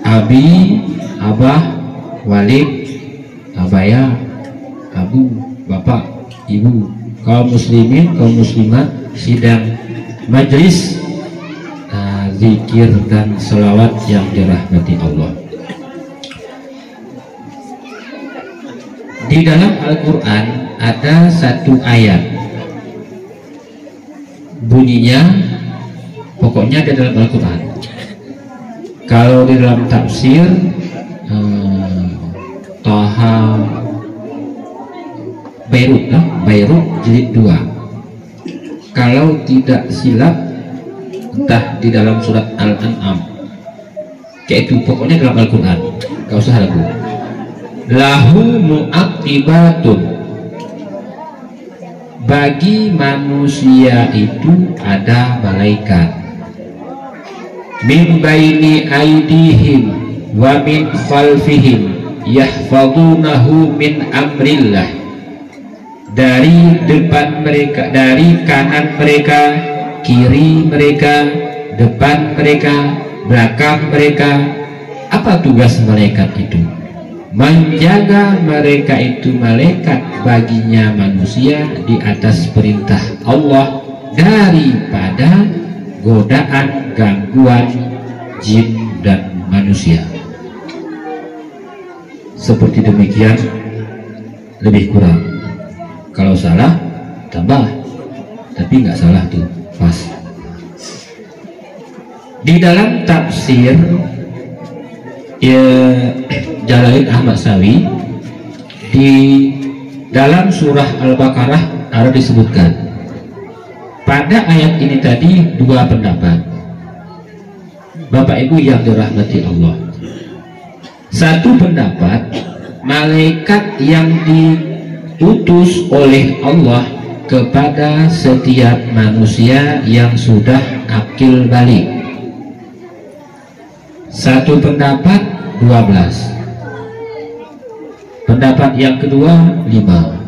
Abi, abah, walid, abaya, abu, bapak, ibu, kaum muslimin, kaum muslimat, sidang majlis zikir dan selawat yang dirahmati Allah. Di dalam Al-Quran ada satu ayat, bunyinya pokoknya ada dalam Al-Quran. Kalau di dalam tafsir Taha Beirut jilid 2, kalau tidak silap entah di dalam surat Al-An'am, kayak itu pokoknya dalam Al-Quran, gak usah ragu. Lahu mu'aqibatun, bagi manusia itu ada malaikat, min baini aidihim wa min khalfihim yahfadunahu min amrillah, dari depan mereka, dari kanan mereka, kiri mereka, depan mereka, belakang mereka. Apa tugas malaikat itu? Menjaga mereka itu, malaikat baginya manusia di atas perintah Allah daripada godaan, gangguan jin dan manusia. Seperti demikian, lebih kurang. Kalau salah tambah, tapi nggak salah tuh pas. Di dalam tafsir Jalalain Ahmad Sawi, di dalam surah Al-Baqarah ada disebutkan pada ayat ini tadi dua pendapat, Bapak Ibu yang dirahmati Allah. Satu pendapat, malaikat yang diutus oleh Allah kepada setiap manusia yang sudah akil balik. Satu pendapat 12, pendapat yang kedua 5,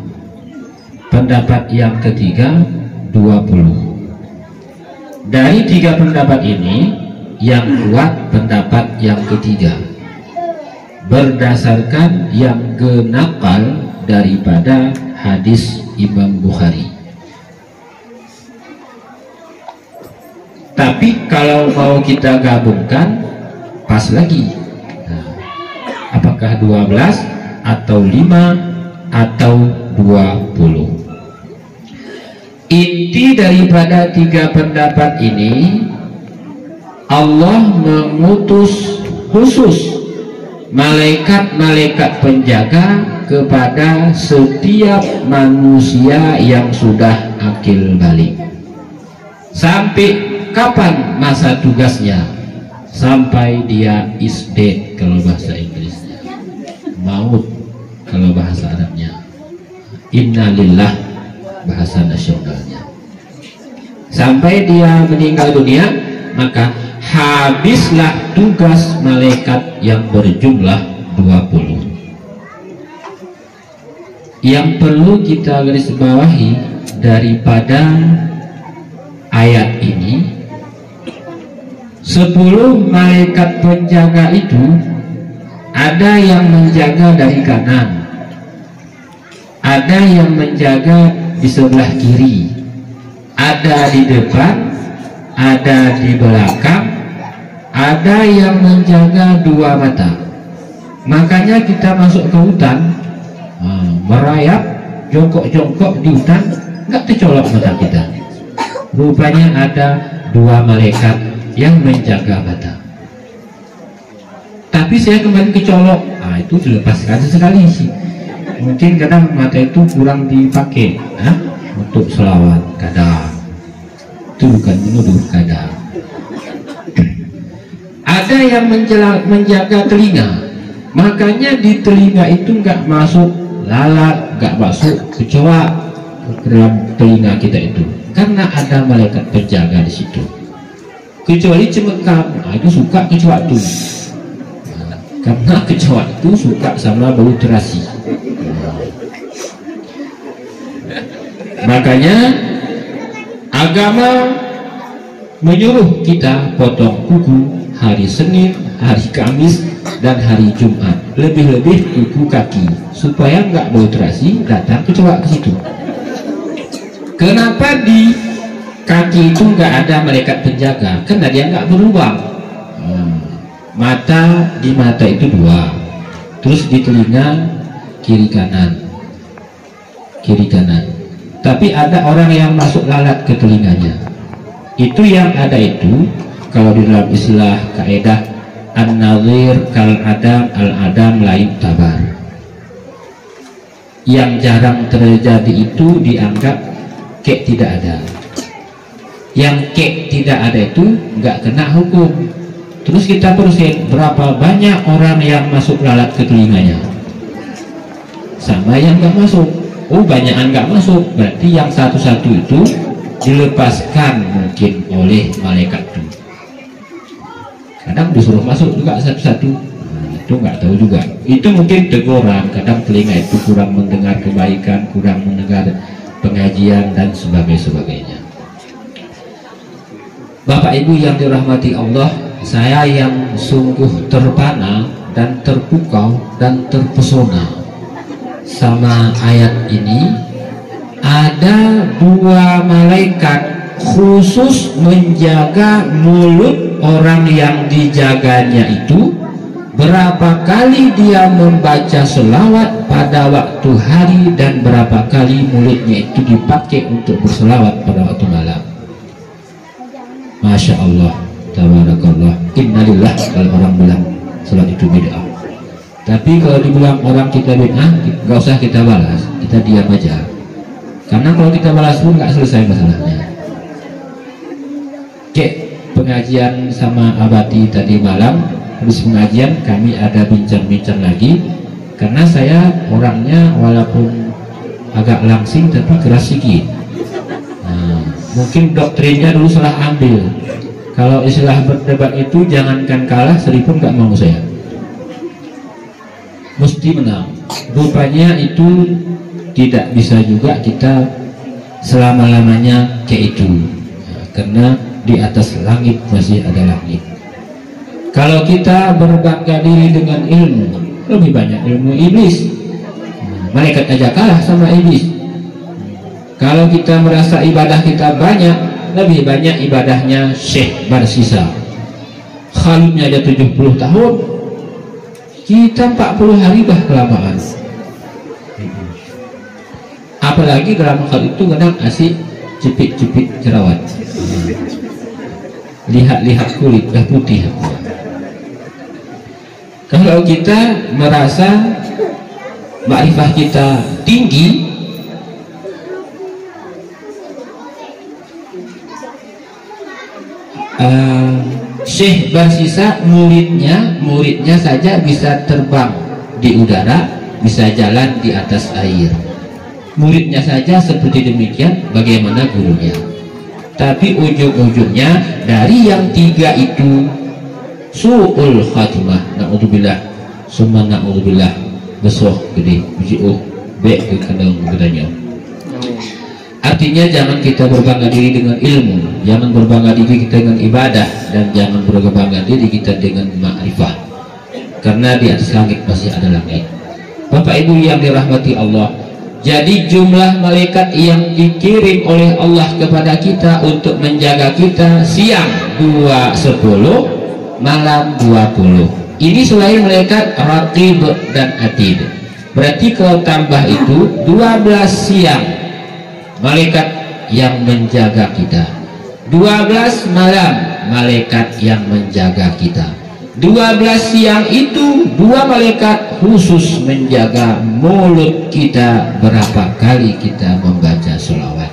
pendapat yang ketiga 20. Dari tiga pendapat ini yang kuat pendapat yang ketiga, berdasarkan yang genakal daripada hadis Imam Bukhari. Tapi kalau mau kita gabungkan pas lagi, apakah 12 atau 5 atau 20? Inti daripada tiga pendapat ini, Allah mengutus khusus malaikat-malaikat penjaga kepada setiap manusia yang sudah akil balik. Sampai kapan masa tugasnya? Sampai dia is dead kalau bahasa Inggrisnya, maut kalau bahasa Arabnya, innalillah bahasa nasionalnya. Sampai dia meninggal dunia, maka habislah tugas malaikat yang berjumlah 20. Yang perlu kita garis bawahi daripada ayat ini, 10 malaikat penjaga itu ada yang menjaga dari kanan, ada yang menjaga di sebelah kiri, ada di depan, ada di belakang, ada yang menjaga dua mata. Makanya kita masuk ke hutan, merayap, jongkok-jongkok di hutan, nggak tercolok mata kita. Rupanya ada dua malaikat yang menjaga mata. Tapi saya kembali kecolok, itu dilepaskan sesekali sih. Mungkin kadang mata itu kurang dipakai untuk selawat, kadang itu bukan menuduh, kadang. Ada yang menjaga telinga, makanya di telinga itu nggak masuk lalat, nggak masuk kecoa ke dalam telinga kita itu, karena ada malaikat penjaga di situ. Kecuali cemekam, itu suka kecoa itu, karena kecoa itu suka sama bau terasi. Makanya agama menyuruh kita potong kuku hari Senin, hari Kamis, dan hari Jumat. Lebih-lebih kuku kaki, supaya nggak bau terasi datang kecoa ke situ. Kenapa di kaki itu nggak ada malaikat penjaga? Karena dia nggak berlubang. Mata, di mata itu dua, terus di telinga kiri kanan. Tapi ada orang yang masuk lalat ke telinganya. Itu yang ada itu, kalau di dalam istilah kaidah an-nazir kal adam, al-adam lain tabar. Yang jarang terjadi itu dianggap kek tidak ada. Yang kek tidak ada itu nggak kena hukum. Terus kita perusin berapa banyak orang yang masuk lalat ke telinganya, sama yang nggak masuk. Oh, banyakan nggak masuk, berarti yang satu-satu itu dilepaskan mungkin oleh malaikat itu. Kadang disuruh masuk juga satu-satu, itu nggak tahu juga. Itu mungkin teguran, kadang telinga itu kurang mendengar kebaikan, kurang mendengar pengajian dan sebagainya. Bapak Ibu yang dirahmati Allah, saya yang sungguh terpana dan terpukau dan terpesona sama ayat ini. Ada dua malaikat khusus menjaga mulut orang yang dijaganya itu. Berapa kali dia membaca selawat pada waktu hari dan berapa kali mulutnya itu dipakai untuk berselawat pada waktu malam. Masya Allah, tabarakallah, innalillah. Kalau orang bilang salat itu bid'ah, tapi kalau dibilang orang kita bid'ah, nggak usah kita balas, kita diam aja. Karena kalau kita balas pun nggak selesai masalahnya. Cek pengajian sama Abati tadi malam, habis pengajian kami ada bincang-bincang lagi. Karena saya orangnya walaupun agak langsing tapi keras sedikit. Mungkin doktrinnya dulu salah ambil. Kalau istilah berdebat itu jangankan kalah, seri pun nggak mau saya. Mesti menang. Rupanya itu tidak bisa juga kita selama-lamanya kayak itu. Karena di atas langit masih ada langit. Kalau kita berbangga diri dengan ilmu, lebih banyak ilmu iblis. Malaikat aja kalah sama iblis. Kalau kita merasa ibadah kita banyak, lebih banyak ibadahnya Syekh Barsisa. Khalidnya ada 70 tahun, kita 40 hari bah kelamaan. Apalagi dalam hal itu kadang asik cepit-cepit jerawat, lihat-lihat kulit dah putih. Kalau kita merasa makrifah kita tinggi, Syekh Barsisa muridnya saja bisa terbang di udara, bisa jalan di atas air. Muridnya saja seperti demikian, bagaimana gurunya? Tapi ujung-ujungnya dari yang tiga itu su'ul khatimah, na'udzubillah, summa na'udzubillah, besoh gede, uji'uh, be ke kandang gedanya. Artinya jangan kita berbangga diri dengan ilmu, jangan berbangga diri kita dengan ibadah, dan jangan berbangga diri kita dengan ma'rifah. Karena di atas langit masih ada langit. Bapak Ibu yang dirahmati Allah, jadi jumlah malaikat yang dikirim oleh Allah kepada kita untuk menjaga kita siang 10, malam 20. Ini selain malaikat Raqib dan Atid. Berarti kalau tambah itu 12 siang malaikat yang menjaga kita, 12 malam malaikat yang menjaga kita. 12 siang itu 2 malaikat khusus menjaga mulut kita berapa kali kita membaca selawat.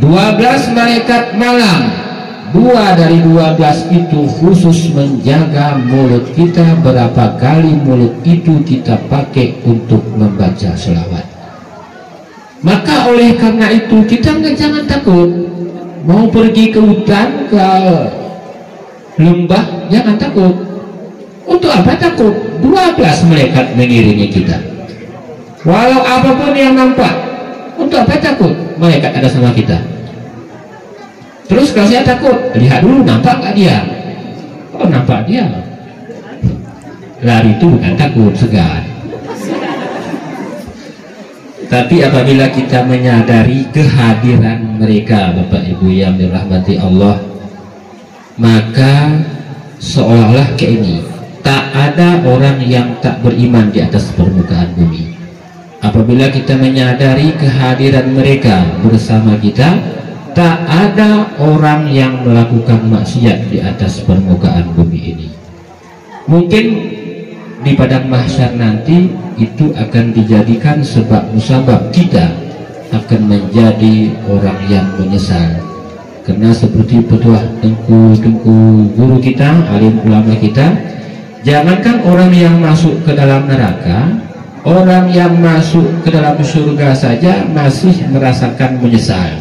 12 malaikat malam, 2 dari 12 itu khusus menjaga mulut kita berapa kali mulut itu kita pakai untuk membaca selawat. Maka oleh karena itu kita jangan takut. Mau pergi ke hutan, ke lembah, jangan takut. Untuk apa takut? 12 malaikat mengiringi kita. Walau apapun yang nampak, untuk apa takut? Malaikat ada sama kita. Terus kalau saya takut, lihat dulu nampak gak dia. Oh, nampak dia. Lari itu bukan takut, segan. Tapi apabila kita menyadari kehadiran mereka, Bapak Ibu yang dirahmati Allah, maka seolah-olah kayak ini, tak ada orang yang tak beriman di atas permukaan bumi. Apabila kita menyadari kehadiran mereka bersama kita, tak ada orang yang melakukan maksiat di atas permukaan bumi ini. Mungkin di padang mahsyar nanti itu akan dijadikan sebab musabab kita akan menjadi orang yang menyesal. Karena seperti petuah tengku guru kita, alim ulama kita, jangankan orang yang masuk ke dalam neraka, orang yang masuk ke dalam surga saja masih merasakan menyesal,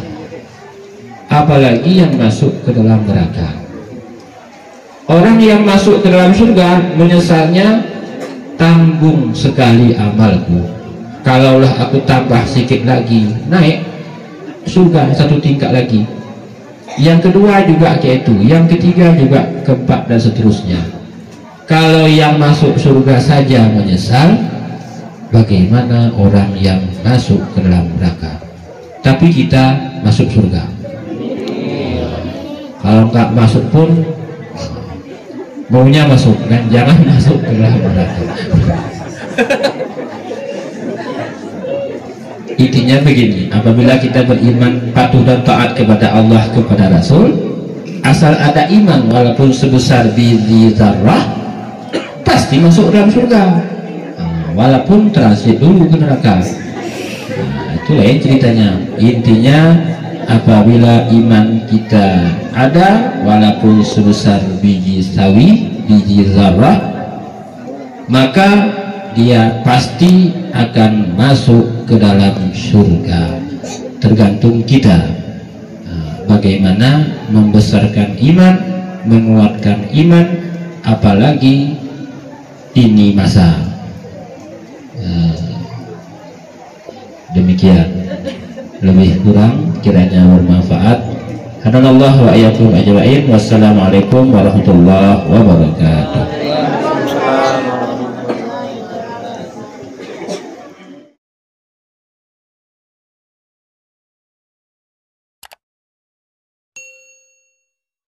apalagi yang masuk ke dalam neraka. Orang yang masuk ke dalam surga menyesalnya, tanggung sekali amalku, kalaulah aku tambah sedikit lagi naik surga satu tingkat lagi. Yang kedua juga kayak itu, yang ketiga juga, keempat dan seterusnya. Kalau yang masuk surga saja menyesal, bagaimana orang yang masuk ke dalam neraka? Tapi kita masuk surga. Kalau nggak masuk pun maunya masuk, dan jangan masuk ke dalam neraka. Intinya begini, apabila kita beriman, patuh dan taat kepada Allah, kepada Rasul, asal ada iman walaupun sebesar biji zarrah, pasti masuk dalam surga, walaupun transit dulu ke neraka. Itu lain ceritanya. Intinya apabila iman kita ada walaupun sebesar biji sawi, biji zarrah, maka dia pasti akan masuk ke dalam surga. Tergantung kita bagaimana membesarkan iman, menguatkan iman, apalagi ini masa. Demikian, lebih kurang kiranya bermanfaat. Hadanallahu wa iyyakum ajma'in. Wassalamualaikum warahmatullahi wabarakatuh.